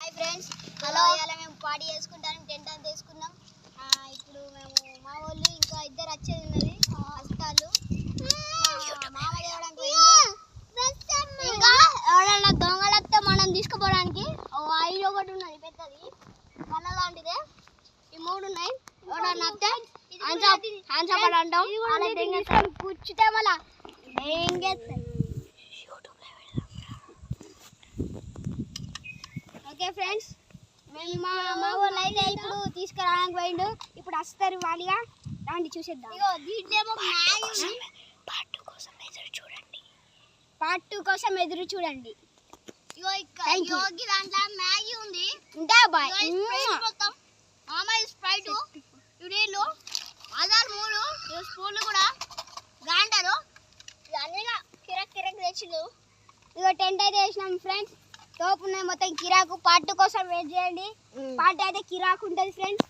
Hi friends, hello. ఇలా మేము party చేసుకుంటాం, టెంట్ అంతా తీసుకున్నాం. ఇప్పుడు మేము మా వాళ్ళు ఇంకా ఇద్దరు వచ్చేది ఉన్నది హస్తాలు మామ తేవడానికి ఇంకా ఎవరైనా దొంగలతో మనం తీసుకుపోవడానికి ఐదు ఒకటి ఉన్నది పెద్దది మళ్ళ లాంటిదే. ఈ మూడు ఉన్నాయి. ఎవడన్నా వస్తే హ్యాండ్స్ అప్ అంటాం. కూర్చుంటే మళ్ళా ఏం చేస్తాం. ఓకే ఫ్రెండ్స్, మేము మా వాళ్ళు అయితే ఇప్పుడు తీసుకురావడానికి పోయిండు. ఇప్పుడు వస్తారు వాళ్ళిగా రాండి చూసేద్దాం. ఇగో దీంట్లో మ్యాగీ పార్ట్ 2 కోసం ఎదురు చూడండి. ఇగో ఇక్కడ దాంట్లో మ్యాగీ ఉంది. ఉంటా బాయ్ మొత్తం మామయ్య స్ప్రైట్ నీళ్ళు ఆధార్ 3 స్పూన్లు కూడా గాంటారు ఇవన్నీ కిరాక్ తెచ్చిళ్ళు. ఇగో టెంట్ అయితే వేసినాం ఫ్రెండ్స్. తోపు ఉన్నాయి మొత్తం కిరాకు. పార్ట్ 2 కోసం వెయిట్ చేయండి. పార్ట్ అయితే కిరాకు ఉంటుంది ఫ్రెండ్స్.